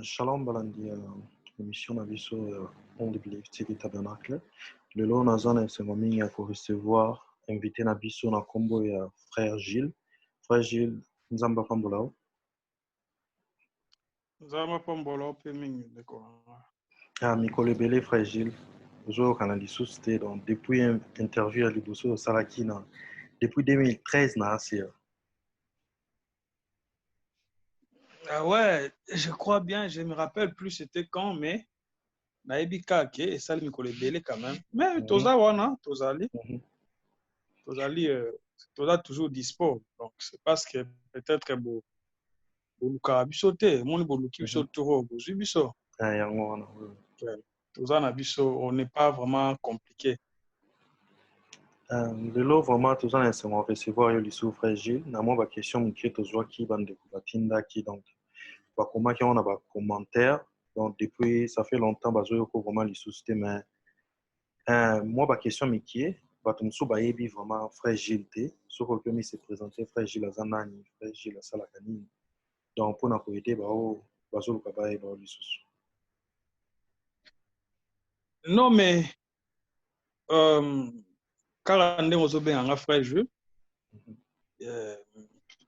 Shalom balandi émission na biso On the Believe TV Tabernacle. Lelo naza na esengo mingi ya recevoir invité na biso na kombo ya frère Gilles. Frère Gilles, nzamba pambola o. Nzamba pambola pe mingi ndeko. Mikolo ebele frère Gilles. Ozoyoka na lisusu te donc depuis interview ya liboso osalaki na depuis 2013 na ACA. Ah ouais, je crois bien, je me rappelle plus c'était quand, mais naebi kake et ça mikolo ebele quand même. Mais toza wana, tozali toza toujours dispo. Donc c'est parce que peut-être bo luka biso te, moni bo luki biso toro bozwi biso. Yango wana. Toza na biso, on n'est pas vraiment compliqué. Lelo vraiment toza na esengo recevoir yo lisusu frère Gilles. Na mwa baquestion moke tozwaki bandeko batindaki donc bakomaki yango na bacommentaire. Donc depuis ça fait longtemps bazoyoka vraiment lisusu te mais moi baquestion mike bato mosusu bayebi vraiment frère Gilles te soki okomi se présenter frère Gilles aza nani, frère Gilles asalaka nini, donc mpona koyede bao bazoluka bayeba lisusu. Non mais kala ndenge ozobenga nga frère Jules,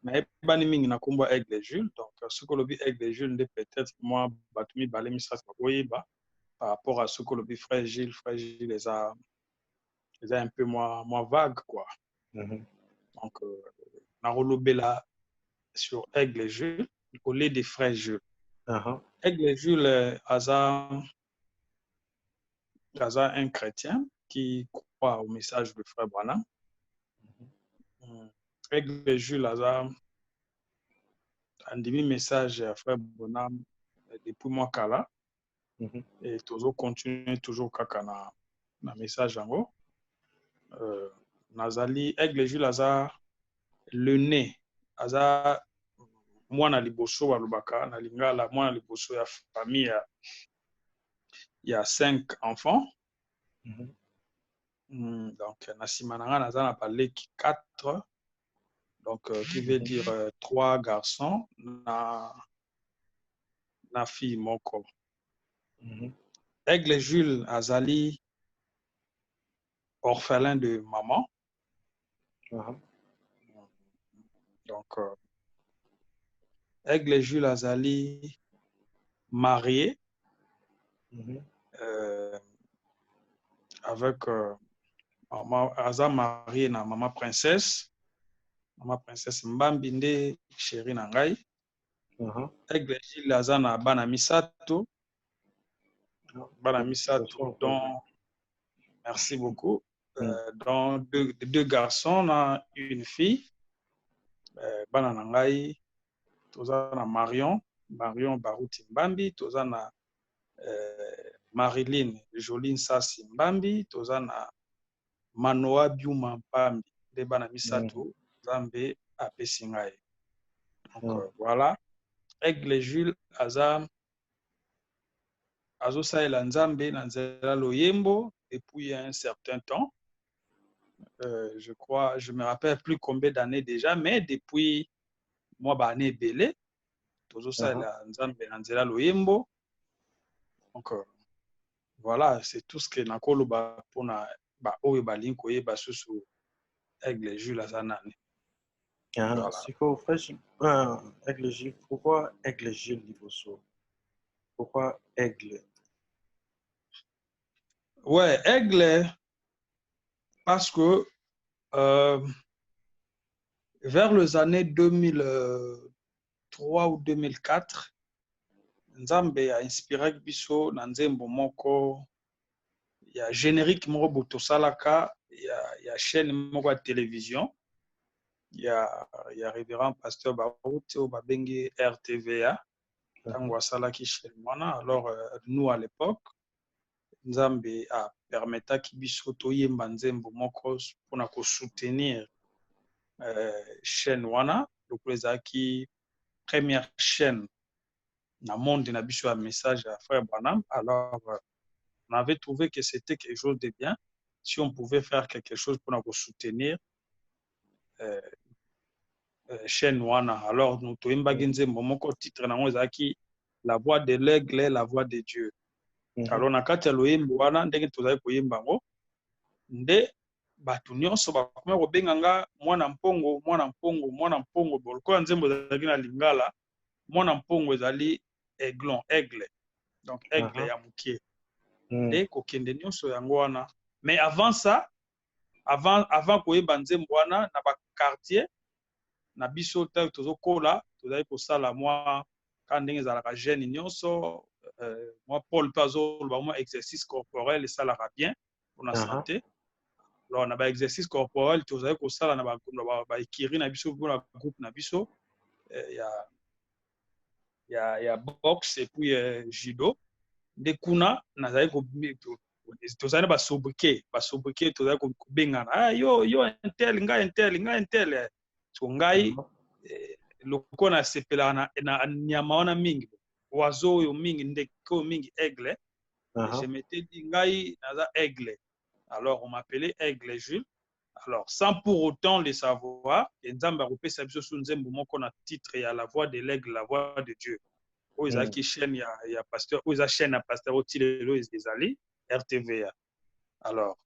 nayebani mingi na kombo Aigle Jules, donc soki olobi Aigle Jules nde peut-être moi bato mibale misatu bakoyeba par rapport à soki olobi frère Gilles eza un peu moins vague quoi. Donc nakolobela sur Aigle Jules au lieu de frère Jules. Aigle Jules aza un chrétien qui croit au message de frère Branham. Aigle Jules aza andimi message à frère Branham depuis moi kala et toujours continuer toujours kaka na message yango. Nazali Aigle Jules aza le nez aza mwana liboso balobaka na lingala mwana liboso ya famille ya 5 enfants. Donc na sima na nga naza na baleki 4, donc qui veut dire 3 garçons na fille moko. Aigle Jules azali orphelin de maman. Donc Aigle Jules azali marié avec maman, aza marié na maman princesse Mbambi nde chérie na ngai. Aigle Jules aza na bana misato dont merci beaucoup, dont deux garçons na une fille. Bana na ngai toza na Marion Baruti Mbambi, toza na Marilyn Joline Sasi Mbambi, toza na Manoa Biuma Mbambi, nde bana misato Nzambe apesi ngai. Donc voilà, Aigle Jules azosalela Nzambe na nzela loyembo depuis un certain temps. Je crois, je me rappelle plus combien d'années déjà, mais depuis moi bané ebele tozosalela Nzambe na nzela loyembo. Donc voilà, c'est tout ce que nakoloba pona ba oyo balingi koyeba susu Aigle Jules aza nani. Siko frère Aigle Jules, pourquoi Aigle Jules liboso? Pourquoi Aigle? Ouais, Aigle parce que vers les années 2003 ou 2004, Nzambe a inspiré biso na nzembo moko ya générique moko botosalaka ya chaîne moko ya télévision ya révérend pasteur Baruti o babengi RTVA tango asalaki chaîne wana. Alors nous à l'époque Nzambe a permetaki biso toyemba nzembo moko pona ko soutenir chaîne wana, donc ezalaki première chaîne na monde na biso ya message à frère Branham. Alors on avait trouvé que c'était quelque chose de bien si on pouvait faire quelque chose pour soutenir chaîne wana. Alors nous toyembaki nzembo moko titre nango ezalaki la voix de l'aigle et la voix de Dieu. Alors na kati ya loyembo wana ndenge tozali koyemba yango nde bato nyonso bakoma kobenga nga mwana mpongo mwana mpongo mwana mpongo lokola nzembo ezalaki na lingala mwana mpongo ezali aiglon aigle donc aigle ya mokie nde kokende nyonso yango wana mais avant ça avant koyeba nzembo wana na baquartier na biso ntango tozokola tozali kosala mwa ka ndenge ezalaka jeune nyonso moi Paul mpe azoloba mwa exercice corporel esalaka bien mpona santé alors na baexercice corporel tozali kosala na baekiri na biso mpona groupe na biso ya boxe et puis judo nde kuna nazali tozali na basobriquet tozali kobengana yo intel ngai so ngai lokola nasepelaka na nyama wana mingi oiseau oyo mingi ndeke oyo mingi aigle je m'étais dit ngai naza aigle alors on m'appelait aigle Jules alors sans pour autant le savoir et nzambe akopesa biso su nzembo moko na titre ya la voix de l'aigle la voix de Dieu oyo ezalaki chaîne ya pasteur oyo eza chaîne ya pasteur otilelo ezali RTVA alors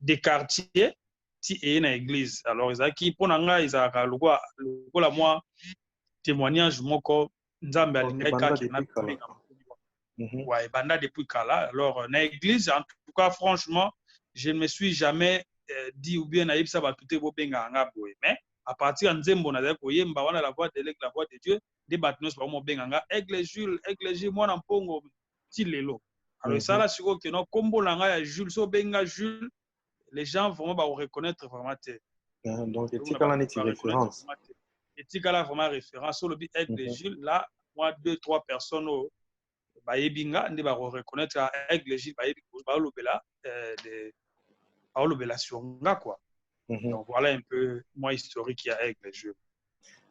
des quartiers ti eye na église alors ezalaki mpona ngai ezalaka lokola mwa témoignage moko nzambe alingaki kaka na benga ouais banda depuis kala alors na église en tout cas franchement je ne me suis jamais dit ou bien naïbsa bato te bobenga nga boye mais à partir ya nzembo nazali koyemba wana la voix de l'aigle la voix de Dieu nde bato nyonso bakomobenga nga aigle Jules mwana mpongo ti lelo alors esala sikoyo ke no kombo na ngai ya Jules so benga Jules les gens vraiment va reconnaître vraiment te donc etikala neti référence etikala vraiment référence sur le but aigle Jules là moi 2-3 personnes bayebinga nde ba reconnaître aigle Jules bayebi baolobela sur nga quoi donc voilà un peu moi historique ya aigle Jules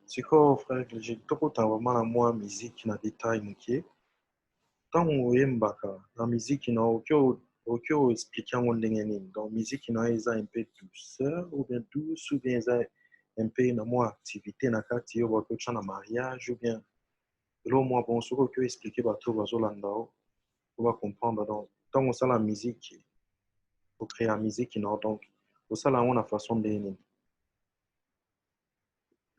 sikoyo frère aigle Jules tokotanga vraiment na mwa musique na détail mokie ntango oyembaka na musique na oki oexplike yango ndenge nini donc musique na eza un peu douceur ou bien douce ou bien eza un peu na mwa activité na kati yo bakotya na mariage ou bien elo mwa bon soki oki oexplike bato bazolanda o po bacomprendre donc ntango osala musique ocréa musique na donc osala yango na façon ndenge nini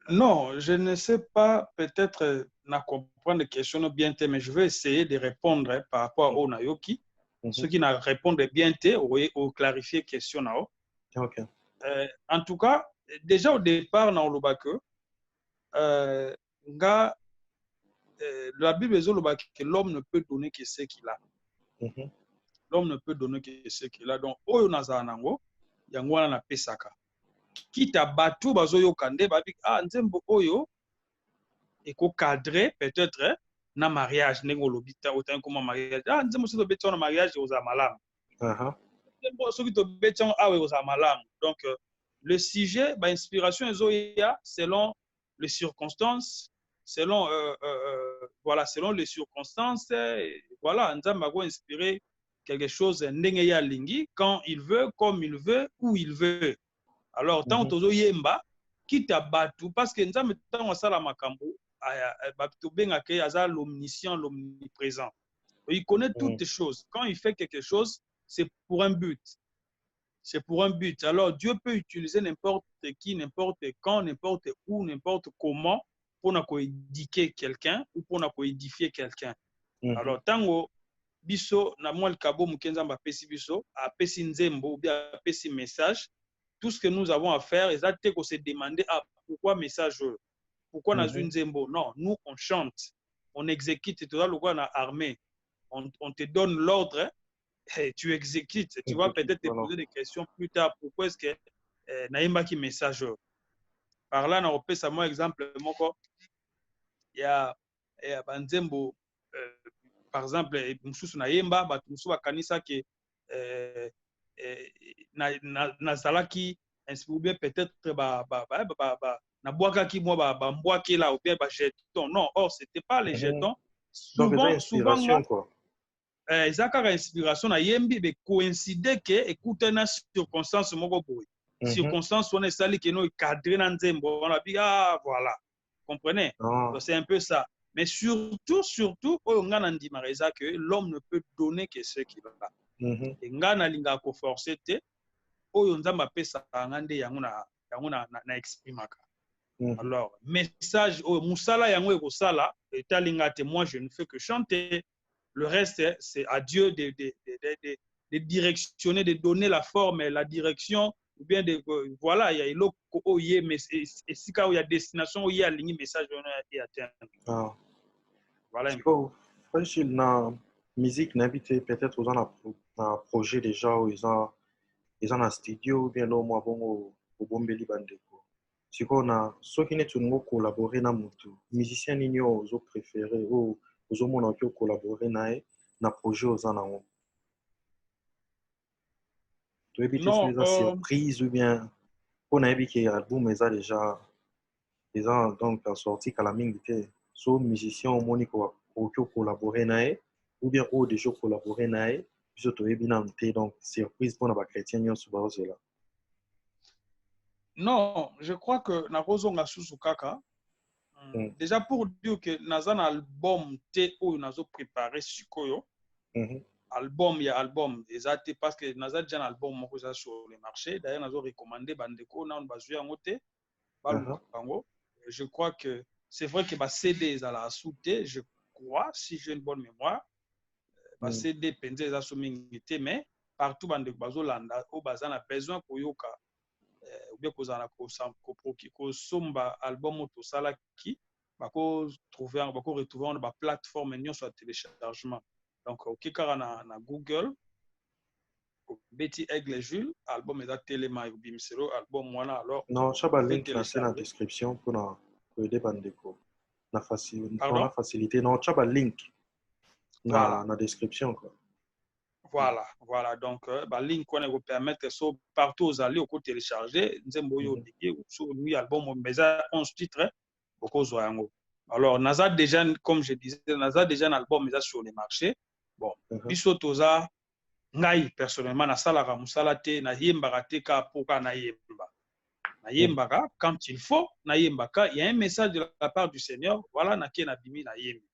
non je ne sais pas peut-être na comprendre question bien te mais je vais essayer de répondre par rapport au nayoki ceux qui na répondre bien te ou clarifier question nao okay. En tout cas déjà au départ na oloba que nga la Bible ezoloba que l'homme ne peut donner que ce qu'il a l'homme ne peut donner que ce qu'il a donc oyo nazala nango yango wana napesaka kita bato bazoyoka nde babi nzembo oyo ekocadre peut-être na mariage ndenge olobi otangi koma mariage nzembo soki tobeti wana mariage ozala malamu nzembo soki tobeti yango awa ozala malamu donc le sujet bainspiration ezoya selon les circonstances selon voilà selon les circonstances voilà nzambe akoinspire quelque chose ndenge ya lingi quand il veut comme il veut où il veut alors tant tozoyemba kita bato parce que nzambe ntango asala makambo tobengaka aza l'omniscient l'omniprésent il connaît toutes les choses quand il fait quelque chose c'est pour un but alors Dieu peut utiliser n'importe qui n'importe quand n'importe où n'importe comment pour édifier quelqu'un ou pour édifier quelqu'un alors tango biso na mwa likabo moke nzambe apesi biso apesi nzembo ou bien apesi message tout ce que nous avons à faire est qu'on se demander pourquoi message pourquoi na une nzembo non nous on chante on exécute tu vois le quoi na armée on te donne l'ordre et tu exécutes tu vas peut-être te poser des questions plus tard pourquoi est-ce que naimba ki message par là na opesa moi exemple moko ya banzembo par exemple mususu na yemba bato mususu bakanisa ke nazalaki ou bien peut-être nabwakaki moi bambwaki là ou bien jetons non or c'était pas les jetons souvent quoi eza kaka inspiration na yembi be coïncide ke écoute na circonstance moko boye circonstance wana esali ke no cadrer na nzembo on a dit voilà comprenez donc c'est un peu ça Mais surtout, que l'homme ne peut donner que ce qu'il a. Et ngana linga ko forcer te, oyo nzamba pesa ngande yango na exprimaka. Alors, message, musala yango eko sala, etalinga te, moi je ne fais que chanter. Le reste, c'est à Dieu de directionner, de donner la forme, la direction, ou bien de, voilà, il y a une mais et si il y a destination, il y a un message et atteindre. Voilà un peu. Fragile, na musique n'habite peut-être aux un projet déjà où ils ont un studio ou bien là moi bon au bombeli bandeko. Si on a ceux qui n'est collaborer na mutu musicien nino aux préférés ou aux hommes qui collaborer na projet aux en tu éviter sur les surprises ou bien on a évité album mais ça déjà ils ont donc sorti qu'à la mingi so musicien au monico au collaborer nae ou bien au déjà collaborer nae puis to ebinante donc surprise pour na chrétien nyo sur là. Non, je crois que nakozonga susu kaka. Déjà pour dire que nazan album te ou nazo préparé sikoyo. Album ya album exact parce que naza déjà un album moko ça sur le marché. D'ailleurs nazo recommandé bandeko na on bazuya ngote balukango. Je crois que c'est vrai que ba CD za la souté, je crois si j'ai une bonne mémoire. Ba CD penze za so mingité mais partout bandeko bazolanda o bazana besoin koyoka ou bien kozana ko somba album to sala ki bako retrouver on ba plateforme nyonso ya téléchargement. Donc au kikara na Google Betty Aigle Jules album eza telema bimselo album wana alors non chaba link na la description pour aider bandeko na facilité non chaba link na description quoi. Voilà donc ba link on va permettre so partout aux allées au télécharger nzembo yo diki sur lui album meza 11 titres beaucoup zoyango. Alors naza déjà comme je disais naza déjà un album meza sur les marchés. Bon biso toza ngai personnellement na salaka musala te na yembaka te ka poka na yemba. Na yembaka quand il faut na yembaka il y a un message de la part du Seigneur voilà na ke na bimi na yembi.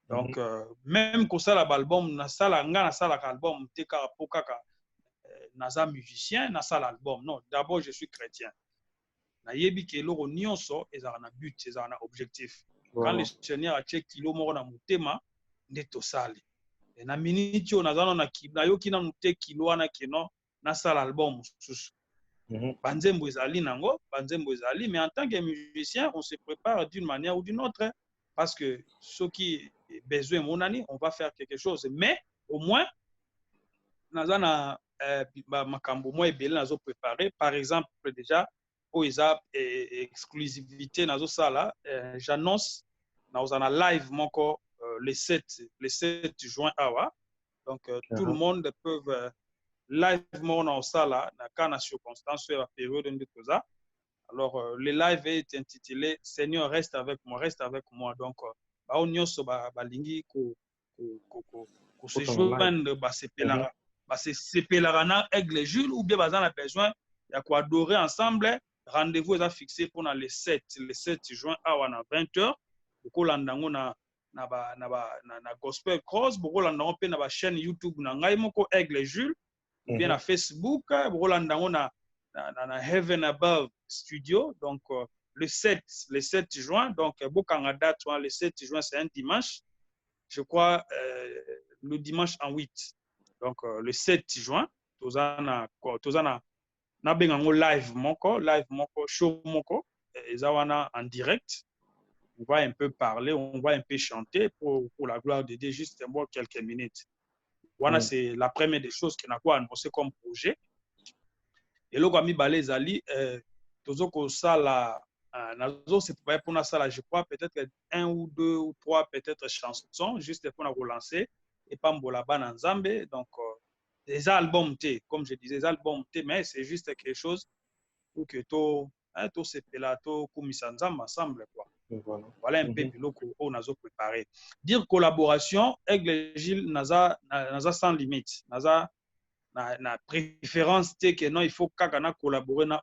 Donc même ko sala album na sala nga na sala album te ka poka ka naza musicien na sala album non d'abord je suis chrétien. Na yebi ke loko nyonso ezala na but ezala na objectif. Quand le Seigneur a check kilo moko na mutema nde to sali. Na minute on azana na yoki na mute kilo wana keno na sala album susu. Banzembo ezali nango, banzembo ezali mais en tant que musicien on se prépare d'une manière ou d'une autre parce que ceux qui besoin monani on va faire quelque chose mais au moins nazana makambo moi ebele nazo préparer par exemple déjà o eza exclusivité nazo sala j'annonce nazana live moko le 7 juin awa donc tout le monde peut live moko na sala na kana circonstance ya période de toza alors le live est intitulé Seigneur reste avec moi donc bao nyonso balingi ko se joindre basepelara na Aigle Jules ou bien bazana besoin ya ko adorer ensemble rendez-vous est fixé pour le 7 juin awa na 20h kolanda ngo na gospel cross bokolanda ngo pe na ba chaîne YouTube na ngai moko Aigle Jules ou bien na Facebook bokolanda ngo na Heaven Above Studio donc le 7 juin donc bokanga date le 7 juin c'est un dimanche je crois le dimanche en 8 donc le 7 juin tozana na bengango live moko show moko ezawana en direct on va un peu parler on va un peu chanter pour la gloire de Dieu juste quelques minutes voilà c'est la première des choses qu'on a quoi annoncé comme projet et le ami balé zali tozoko sala nazo c'est pour na sala je crois peut-être 1 ou 2 ou 3 peut-être chansons juste pour la relancer et pas mbola bana nzambe donc des albums T comme je disais des albums T mais c'est juste quelque chose pour que to se pelato kumisa nzamba ensemble quoi voilà un peu biloko on nazo préparé dire collaboration Aigle Jules naza sans limite naza na préférence te que non il faut kaka na collaborer na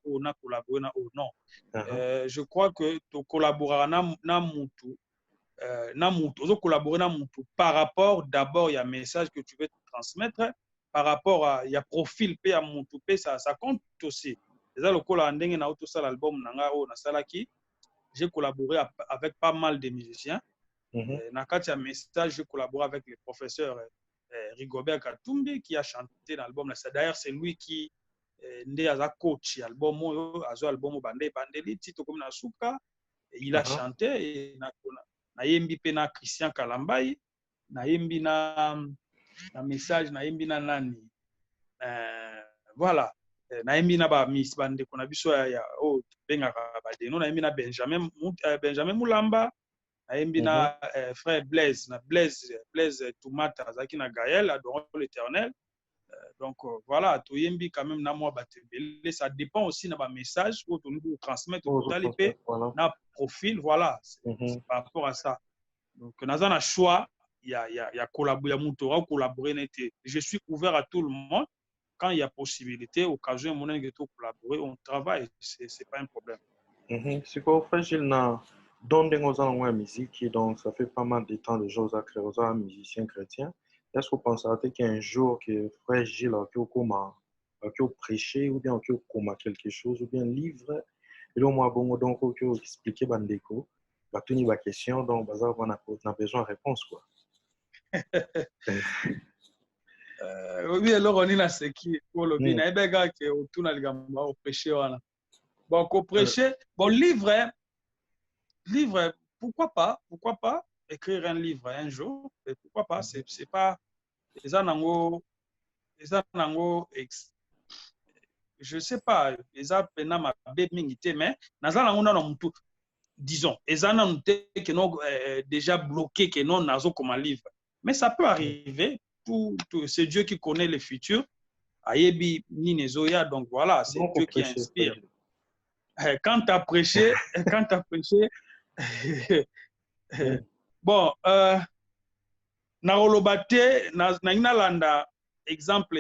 non je crois que to collaborer na mutu na mutu, ozo collaborer na mutu par rapport d'abord il y a message que tu veux transmettre par rapport à il y a profil pe ya mutu pe ça compte aussi. Déjà le kola ndenge na auto sala album nanga o na salaki, j'ai collaboré avec pas mal de musiciens. Na kati ya message j'ai collaboré avec le professeur Rigobert Katumbi qui a chanté l'album. D'ailleurs c'est lui qui nde aza coach album oyo azo album bande bandeli tito comme na suka. Il a chanté et na yembi pe na Christian Kalambai, na yembi na message, na yembi na nani. Voilà. Na yembi na ba miss bande kona biso ya o bengaka ba de no na yembi na Benjamin Mulamba, na yembi na frère Blaise, na Blaise Toumata zaki na Gaël adorant l'Éternel. Donc voilà, to yembi quand même na moi batebele, ça dépend aussi na ba message où tu nous transmettre au talipé na profil, voilà, c'est par rapport à ça. Donc naza na choix, il y a collaborer mutora collaborer n'était. Je suis ouvert à tout le monde quand il y a possibilité, occasion mon que to collaborer, on travaille, c'est pas un problème. C'est quoi fait Gilles na dans des la musique donc ça fait pas mal de temps de choses à créer aux musiciens chrétiens. Est-ce que vous pensez qu'un jour que frère Gilles a prêché ou bien a quelque chose ou bien livre et là moi bon donc expliquer bandeko va tenir la question donc bazar on a besoin de réponse quoi. Oui alors on est là c'est qui pour le bien et ben gars que autour na ligamba au prêcher wana. Bon ko prêcher bon livre pourquoi pas écrire un livre un jour et pourquoi pas c'est pas eza nango je sais pas eza pena mabe mingi te mais naza nango na mutu disons eza na mutu que non déjà bloqué que non nazo comme un livre mais ça peut arriver tout c'est Dieu qui connaît le futur ayebi nini ezoya donc voilà c'est Dieu qui inspire. Quand tu as prêché bon na rolobate na landa exemple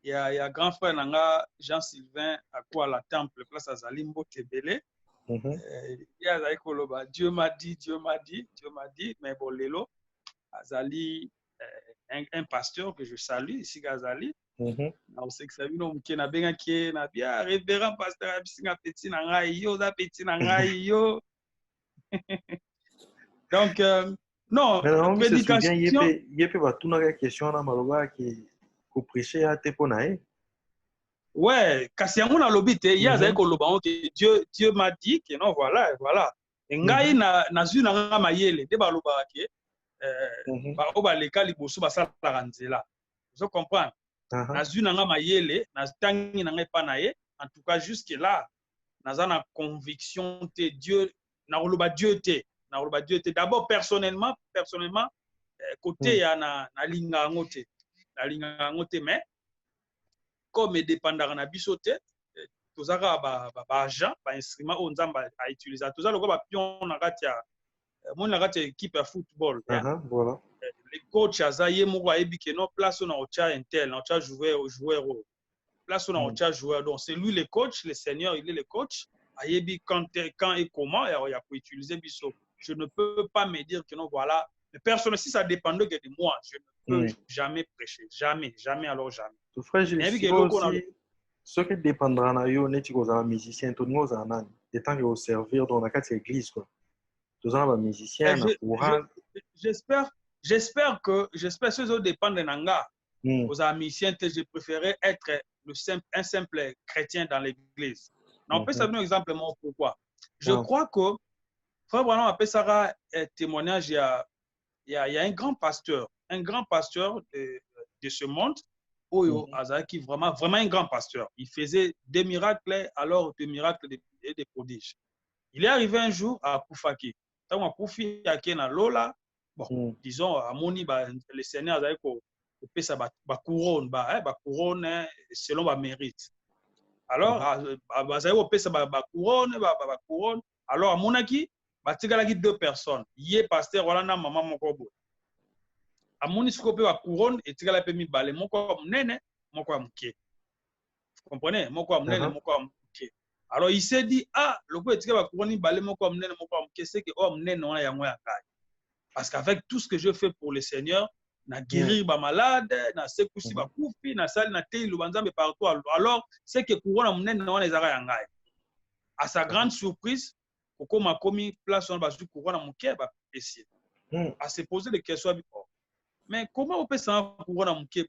ya grand frère nanga Jean-Sylvain à la temple place à Zalimbo Tebele. Ya zali koloba Dieu m'a dit mais bon lelo azali un pasteur que je salue ici Gazali. Na osekisa bino mke na benga ki na bien révérend pasteur abisinga petit na ngai yo za petit na ngai yo. Donc non, prédication yepe batuna ka question na maloba ki ko prêcher à te ponae. Ouais, kasi yango na lobi te ya za ko loba que Dieu m'a dit que non voilà ngai na zu na nga mayele de ba loba ke ba oba leka liboso ba sala nzela. Vous comprenez? Na zu na nga mayele na tangi na ngai pa na ye en tout cas jusque là naza na conviction te Dieu na loba Dieu te d'abord personnellement côté ya na linga ngote mais comme dépendant na biso te tozaka ba agent ba instrument o nzamba a utiliser tozala ko ba pion na kati ya mon na kati équipe ya football voilà les coach azaye moko ayebi ke no place na ocha intel na ocha joueur place na ocha joueur donc c'est lui le coach le seigneur il est le coach ayebi quand et comment il y a pour utiliser biso. Je ne peux pas me dire que non voilà mais personne si ça dépendait que de moi je ne peux jamais prêcher jamais alors jamais. Tout frère Gilles ce qui dépendra na yo neti ko za musicien to ngo za nani étant que au servir dans la carte église quoi. Tous un musicien na courant. J'espère que ça dépend de nanga. Aux musiciens je préférais être un simple chrétien dans l'église. On peut savoir un exemple pourquoi. Je crois que frère Branham appelle ça un témoignage il y a un grand pasteur de ce monde Oyo Azaki vraiment un grand pasteur. Il faisait des miracles alors des miracles et des prodiges. Il est arrivé un jour à Koufaki. Tant à Koufi na Lola bon disons à Moni le Seigneur Azaki ko pesa ba couronne selon ba mérite. Alors Azaki ko pesa ba couronne alors à Monaki batikalaki 2 personnes. Yé pasteur wala na maman moko bo. Amoni sikope wa couronne etikala pe mibale moko munene moko ya muke. Vous comprenez? Moko ya munene moko ya muke. Alors il s'est dit, ah, le coup est va couronner balé mon comme nene mon comme qu'est-ce que oh nene on a yango parce qu'avec tout ce que je fais pour le Seigneur, na guérir ba malade, na sekousi ba koufi, na sali na tei lubanza mais partout alors c'est que couronne mon nene on les a yangai. À sa grande surprise, Koko m'a commis place on va sur couronne mon cœur ba essayer. À se poser des questions mais comment on peut s'en couronne mon cœur?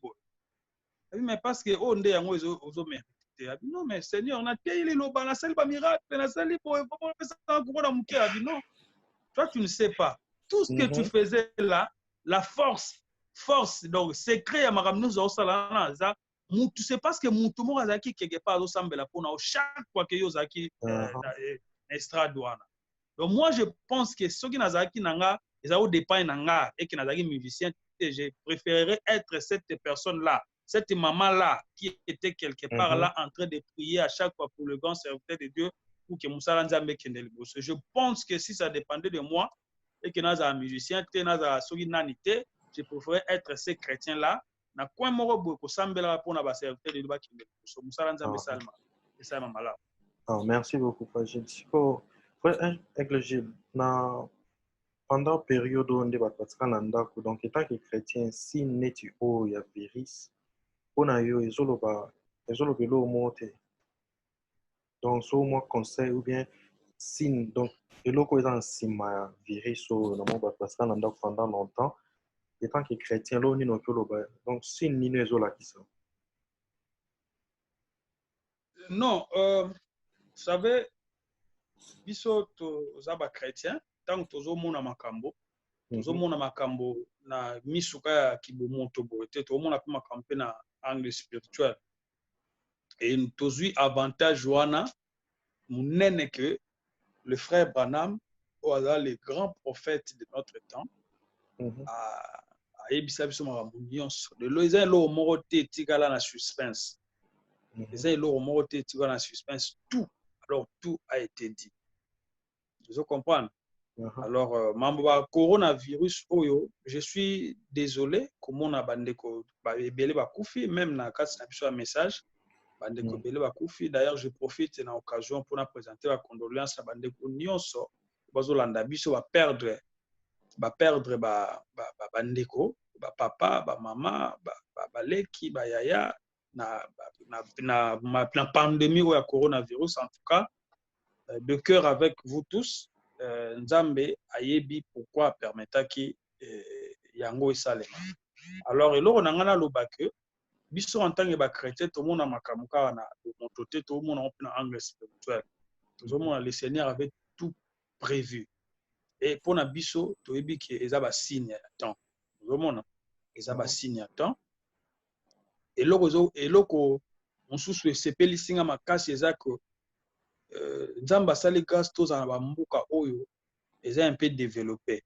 Mais parce que oh ndé yango ozo mérité. Non mais Seigneur, on a tei le loba na sali ba miracle, na sali pour comment on peut s'en couronne mon cœur? Non. Toi tu ne sais pas. Tout ce que tu faisais là, la force, donc secret à Maramnous au Salana, tu sais pas ce que Moutoumou Azaki quelque part au Sambela pour chaque fois que Yozaki estradouana. Donc moi je pense que ceux qui Nazaki Nanga, ils ont dépend Nanga et qui Nazaki musicien, je préférerais être cette personne-là, cette maman-là qui était quelque part là en train de prier à chaque fois pour le grand serviteur de Dieu pour que Moussa Lanzambe Kendel. Je pense que si ça dépendait de moi, et que nous avons un musicien, nous avons un nanité, je préférerais être ces chrétiens-là. Na quoi moro boko sambela pour na serviteur de Dieu qui me Moussa Lanzambe Salma. Et ça m'a malade. Merci beaucoup, Frère Gilles. Frère Aigle Gilles, pendant la période où on est donc étant que chrétien, si neti o ya virus, on a eu ezolo monte. Donc, soit moi conseil ou bien signe, donc, et l'autre est en sima virus, pendant longtemps, étant que chrétien, là, on est donc, signe ni ne la qui ça. Non, vous savez, biso zaba chrétien, tant que tozo mona makambo, na misuka ya kibomoto boete, to mona kuma kampe na angle spirituel. Et nous tozo avantage wana, munene que le frère Branham, le grand prophète de notre temps, a ebisa biso makambo nyonso. De lo eza lo moko te tikala na suspense. Eza lo moko te tikala na suspense. Tout, alors tout a été dit. Vous comprenez? Alors, mambo coronavirus oyo, je suis désolé comment on a bandeko belé bakufi, même na kati na biso message bandeko belé bakufi. D'ailleurs, je profite na occasion pour na présenter la condoléance à bandeko nyonso bazolanda biso ba perdre bandeko, ba papa, ba mama, ba leki, ba yaya na pandémie ou ya coronavirus. En tout cas, de cœur avec vous tous. Nzambe ayebi pourquoi permettra ki yango esalema. Alors eloko nangana loba que biso en tant que ba chrétien tout le monde a makamuka na montoté tout le monde a un angle spirituel. Tout le monde le Seigneur avait tout prévu. Et pour na biso to yebi que ezaba signe à temps. Tout le monde ezaba signe à temps. Eloko mususu sepeli singa makasi ezako Nzamba sali grâce tous en bamboka oyo est un peu développé.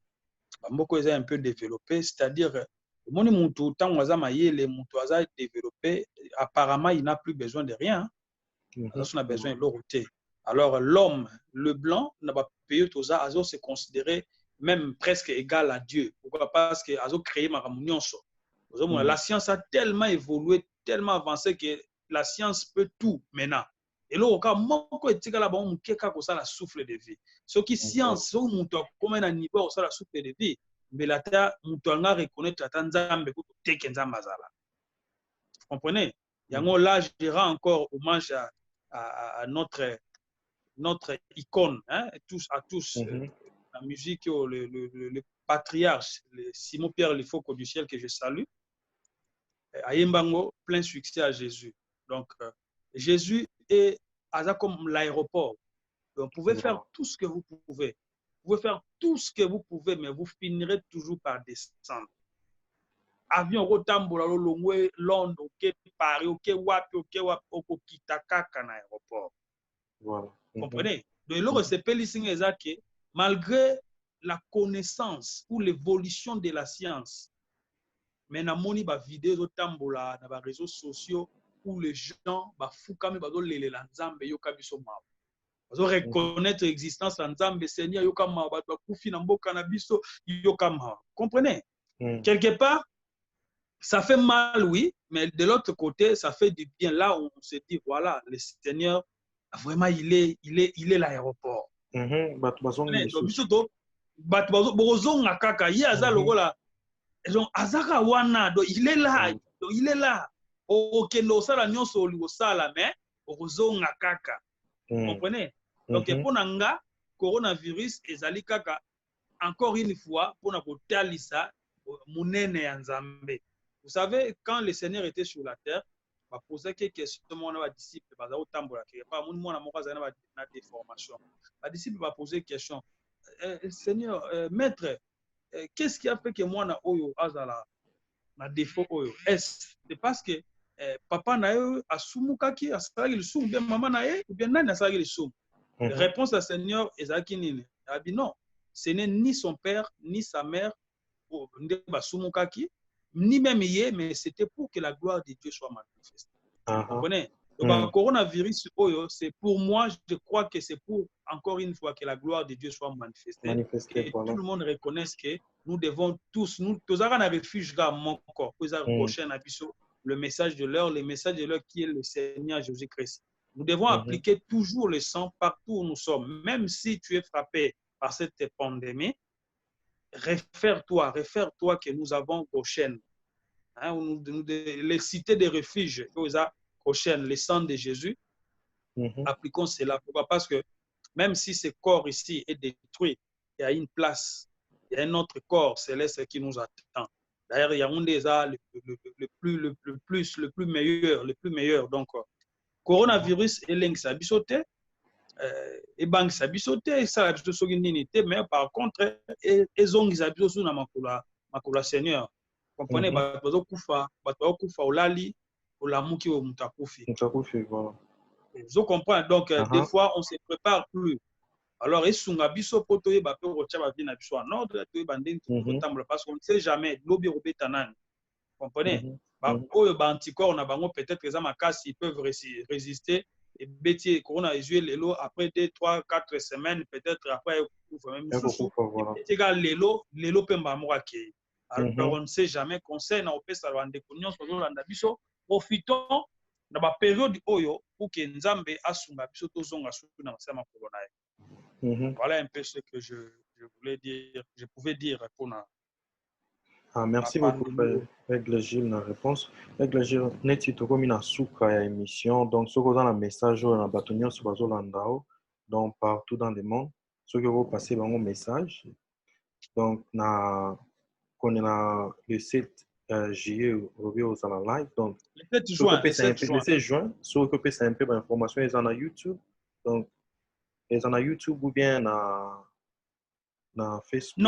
Bamboka est un peu développé, c'est-à-dire moni muntu tant waza mayele muntu waza développé, apparemment il n'a plus besoin de rien. Il a besoin de l'autorité. Alors l'homme, le blanc, n'a pas payé tout ça, azo se considérer même presque égal à Dieu. Pourquoi? Parce que azo créé ma ramunionso. La science a tellement évolué, tellement avancé que la science peut tout maintenant. Et là, quand moko etikala ba mukeka ko sala souffle de vie. Ce qui science so muto comme na niveau ko sala souffle de vie, mais la ta muto nga reconnaître ata nzambe ko teke nzamba zala. Vous comprenez? Yango là je rends encore hommage à notre icône, hein, à tous la musique le patriarche Simon Pierre Lefoko du ciel que je salue. Ayembango, plein succès à Jésus. Donc Jésus est comme l'aéroport. Vous pouvez faire tout ce que vous pouvez. Vous pouvez faire tout ce que vous pouvez, mais vous finirez toujours par descendre. Avion rotambola longwe Londres, ok Paris, ok wapi, ok kitaka kana aéroport. Voilà. Vous comprenez? Donc l'autre c'est pelissing ezake malgré la connaissance ou l'évolution de la science. Mais na moni ba vidéo rotambola na ba réseaux sociaux où les gens ba fukami ba do lele la nzambe yoka biso ma. Bazo reconnaître l'existence de nzambe Seigneur yoka ma ba kufi na mboka na biso yoka ma. Comprenez? Quelque part ça fait mal, oui, mais de l'autre côté, ça fait du bien. Là, on se dit, voilà, le Seigneur vraiment il est l'aéroport. Bato bazongi Donc lisusu. biso to bato bozonga kaka ye aza lokola donc azaka wana donc il est là donc il est là okende osala nyonso olingo osala mais okozonga kaka. Vous comprenez? Donc pour nga coronavirus ezali kaka encore une fois pour na kotalisa munene ya Nzambe. Vous savez quand le Seigneur était sur la terre va poser quelques questions mona ba disciples baza otambola ke pa mun mona moko azana ba na déformation. Ba disciples va poser question Seigneur maître qu'est-ce qui a fait que moi na oyo azala na défaut oyo est-ce parce que papa na yo asumukaki asalaki lisumu bien maman na ye ou bien nani asalaki lisumu. Réponse à Seigneur ezalaki nini abi non ce n'est ni son père ni sa mère nde basumukaki ni même ye mais c'était pour que la gloire de Dieu soit manifestée. Vous comprenez? Donc le coronavirus oyo c'est pour moi je crois que c'est pour encore une fois que la gloire de Dieu soit manifestée et voilà. tout le monde reconnaisse que nous devons tous nous tozaka na refuge ga mon corps prochain abiso le message de l'heure qui est le Seigneur Jésus-Christ. Nous devons appliquer toujours le sang partout où nous sommes même si tu es frappé par cette pandémie. Réfère-toi que nous avons prochaine les cités de refuge prochaine le sang de Jésus. Appliquons cela. Pourquoi? Parce que même si ce corps ici est détruit, il y a une place, il y a un autre corps céleste qui nous attend. D'ailleurs, il y a un des le plus meilleur. Donc, coronavirus est l'insabisoté. Et banque sabisoté, ça mais par contre, ils ont sabisoté na makula Seigneur. Comprenez? Bato kufa olali olamuki o mutakufi. Voilà. Vous comprenez? Donc, des fois, on ne se prépare plus. Alors, esunga biso poto ye bape rocha ba na biso en ordre to bandeni to parce qu'on ne sait jamais lobi robeta nani. Comprenez? Oyo ba anticorps na bango peut-être que ça makasi ils peuvent résister et bêtier corona est lelo après 2 3 4 semaines peut-être après même sous lelo pemba moaki. Alors on ne sait jamais conseil na opesa bande kunyo so landa biso profitons na ba période oyo pour que Nzambe asunga biso to zonga sous na sama corona. Voilà un peu ce que je voulais dire, je pouvais dire pour na. Merci beaucoup, Aigle Gilles, la réponse. Aigle Gilles, neti tokomi na suka ya émission, donc ce que dans le message na batonio sur bazolandao, donc partout dans le monde, ce que vous passez dans mon message, donc na connaît le 7 juillet au la live, donc le 7 juin, le 7 juin, ce que peut c'est un peu d'informations ils en a YouTube, donc ils en a YouTube ou bien na Facebook.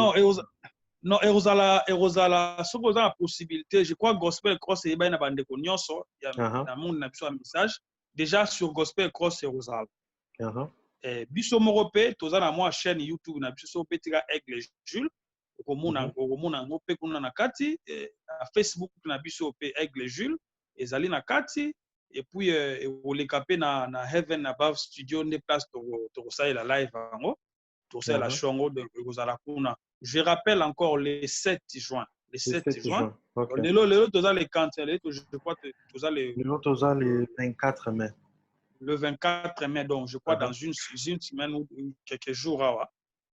Non, erozala soki oza na possibilité, je crois Gospel Cross eyebai na bandeko nyonso ya na monde na biso ya message déjà sur Gospel Cross erozala. Biso moko mpe toza na mwa chaîne YouTube na biso so mpe tika Aigle Jules okomona yango mpe kuna na kati na Facebook na biso mpe Aigle Jules ezali na kati et puis oleka mpe na Heaven Above Studio nde place tokosalela live yango tosala shongo de kozala kuna. Je rappelle encore le 7 juin. Le 7 juin. Okay. Le toza le 40, je crois que toza le 24 mai. Le 24 mai, donc je crois dans une semaine ou quelques jours.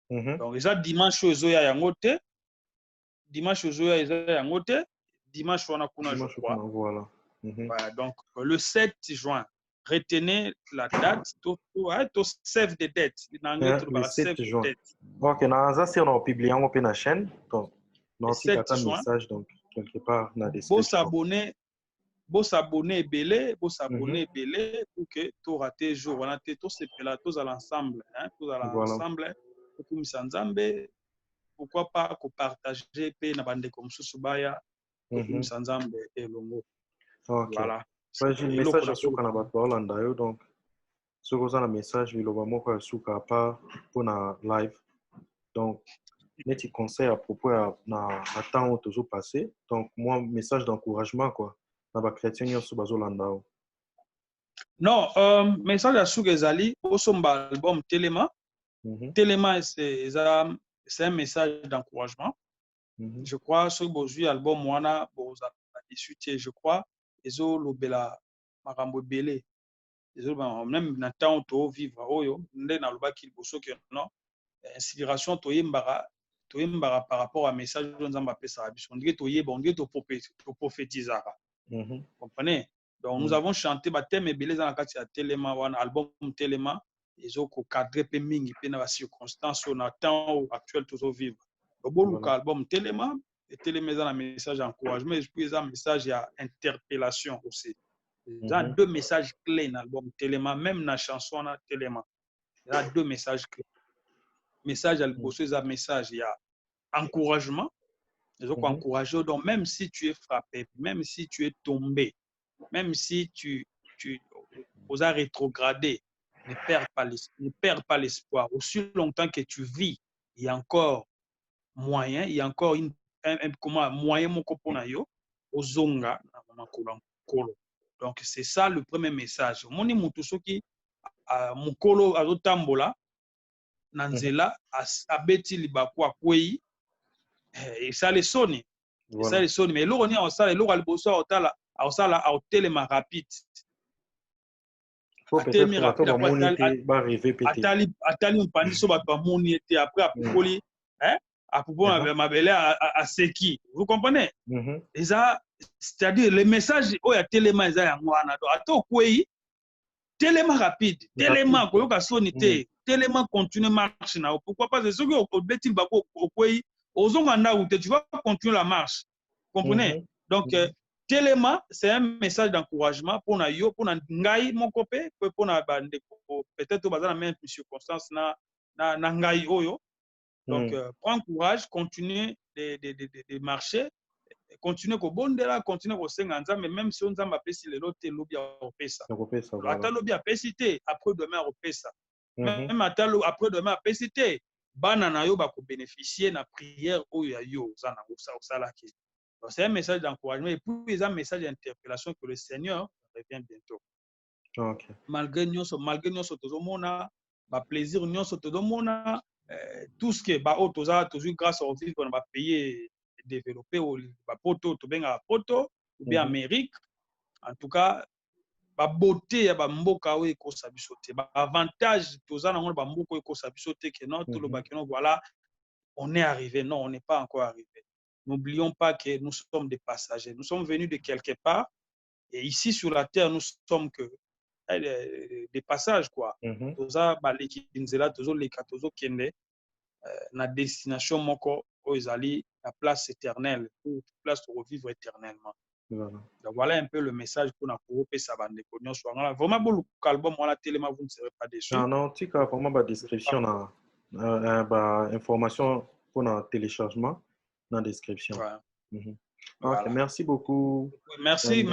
Donc, déjà dimanche ozoya yangote. Dimanche ozoya yangote. Dimanche on a kuna je crois. Voilà. Voilà. Donc, le 7 juin. Retenez la date, to save the date. Le 7 juin. Ok, ça c'est on a publié sur la chaîne. Donc, le 7 juin. Message, donc, quelque part, dans la description. S'abonner belé pour que tu rates jour. On a tous ces là, tous à l'ensemble. Tous à l'ensemble. Pourquoi pas partager na bande comme Susubaya. Nzambe et Longo. Voilà. J'ai le message à Souka na Batolanda yo donc ce que un message biloba moko ya Souka pas pour na live donc neti conseil à propos na temps où toujours passé donc moi message d'encouragement quoi na ba chrétien nyonso bazolanda yo. Non, message à Souka ezali osomba album Telema. Telema c'est un message d'encouragement. Je crois ce que album wana boza discuter je crois ezo lobela makambo belé même na temps to vivre oyo nde na lobaki liboso ke non inspiration toyembaka par rapport à message oyo nzambe apesaka biso ndenge toyeba ndenge toprophétisaka. Comprenez? Donc nous avons chanté bathème ebele eza na kati ya telema wana album telema ezokocadre mpe mingi mpe na bacirconstance oyo na temps actuel tozovivre. Boluka album telema etelema eza na message encouragement et puis eza message ya interpellation aussi. Il y a deux messages clés dans l'album Téléma, même dans la chanson na Téléma. Il y a deux messages clés. Message à l'bosso, il y a un message, il y a encouragement. Ils ont encouragé. Donc, même si tu es frappé, même si tu es tombé, même si tu as rétrogradé, ne perds pas l'espoir. Aussi longtemps que tu vis, il y a encore moyen, il y a encore moyen mon kopona yo, ozonga, na kolo. Donc, c'est ça le premier message. Moni mutusoki mukolo azotambola nanzela abeti libaku akwei et ça les sonne. Ça les sonne mais loko ni osala loko aliboso otala osala otelema rapide. Faut peut-être bato ba moni ba rêver pété. Atali mpandi so bato ba moni été après apukoli apupona mabele a seki. Vous comprenez? Et ça c'est-à-dire le message oya telema eza yango wana do ato kwei telema rapide telema koyoka soni te telema continue marche na pourquoi pas ce que au beti bako kwei ozonga na ou te tu vas continuer la marche. Comprenez? Donc telema c'est un message d'encouragement pour na yo pour na ngai mon copé pour na bande peut-être bazana même circonstance na ngai oyo. Donc prends courage, continue de marcher. Continuer ko bondela, continuer ko senga nzambe même si nzambe apesi lelo te lobi opesa. Ata lobi apesi te après demain opesa. Même ata après demain apesi te bana na yo ba ko bénéficier na prière oyo ya yo zana osala ki. Donc c'est un message d'encouragement et puis un message d'interpellation que le Seigneur revient bientôt. Okay. Malgré nyonso tozomona ba plaisir nyonso tozomona tout ce que ba otoza toujours grâce au vivre on va payer développer au poto to benga poto ou bien Amérique en tout cas ba beauté ya ba mboka o ekosa biso te ba avantage toza na ngona ba mboka ekosa biso te que non tout le bakeno voilà on est arrivé non on n'est pas encore arrivé. N'oublions pas que nous sommes des passagers, nous sommes venus de quelque part et ici sur la terre nous sommes que des passages quoi. Toza ba leki nzela tozo leka tozo kende na destination moko ezali la place éternelle ou place pour revivre éternellement. Donc voilà un peu le message pour na groupe ça bande konyo so ngala vraiment beaucoup album wala telema vous ne serez pas déçus. Non tika vraiment ba description na ba information pour na téléchargement dans description. Voilà. Okay, merci beaucoup. Merci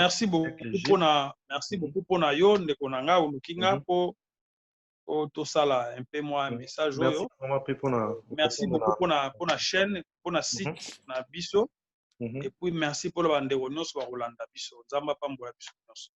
beaucoup pour na yo ndeko na nga ulukinga po tout ça là un peu moi un message merci beaucoup pour la chaîne pour la site na biso et puis merci pour le bande nyonso ba Rolanda biso nzamba pambola biso nyonso.